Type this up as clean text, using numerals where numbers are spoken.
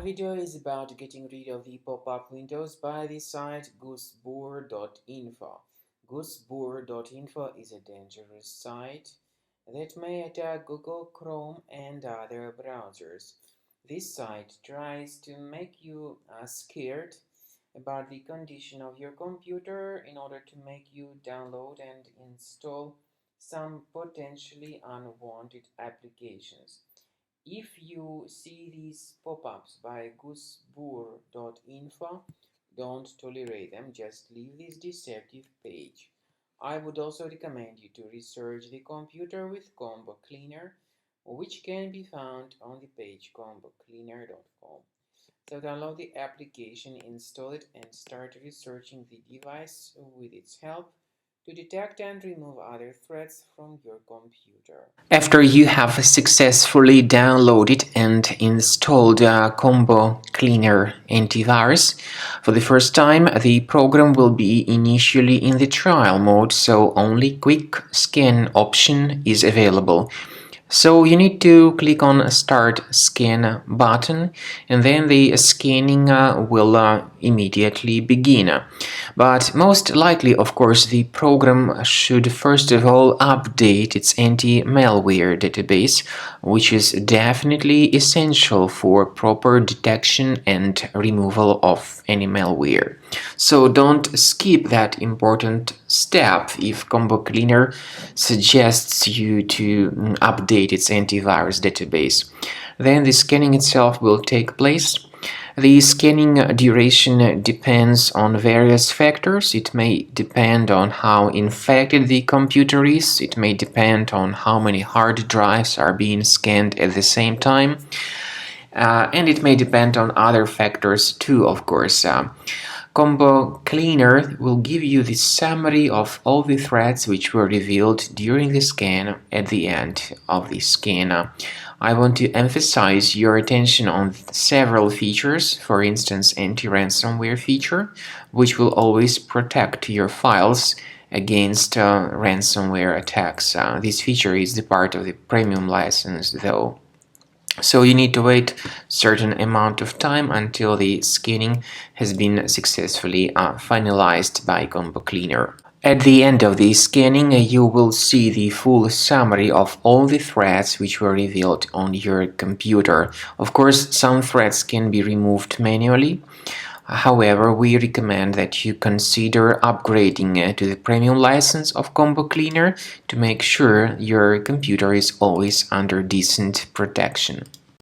video is about getting rid of the pop-up windows by the site Gusbur.info. Gusbur.info is a dangerous site that may attack Google Chrome and other browsers. This site tries to make you scared about the condition of your computer in order to make you download and install some potentially unwanted applications. If you see these pop-ups by Gusbur.info, don't tolerate them, just leave this deceptive page. I would also recommend you to research the computer with Combo Cleaner, which can be found on the page combocleaner.com. So download the application, install it, and start researching the device with its help to detect and remove other threats from your computer. After you have successfully downloaded and installed Combo Cleaner antivirus, for the first time the program will be initially in the trial mode, so only quick scan option is available. So you need to click on Start Scan button, and then the scanning will immediately begin. But most likely, of course, the program should first of all update its anti-malware database, which is definitely essential for proper detection and removal of any malware. So don't skip that important step if Combo Cleaner suggests you to update its antivirus database. Then the scanning itself will take place. The scanning duration depends on various factors. It may depend on how infected the computer is. It may depend on how many hard drives are being scanned at the same time. And it may depend on other factors too, of course. Combo Cleaner will give you the summary of all the threats which were revealed during the scan at the end of the scan. I want to emphasize your attention on several features, for instance anti-ransomware feature, which will always protect your files against ransomware attacks. This feature is the part of the premium license though. So you need to wait a certain amount of time until the scanning has been successfully finalized by Combo Cleaner. At the end of the scanning, you will see the full summary of all the threats which were revealed on your computer. Of course, some threats can be removed manually. However, we recommend that you consider upgrading to the premium license of Combo Cleaner to make sure your computer is always under decent protection.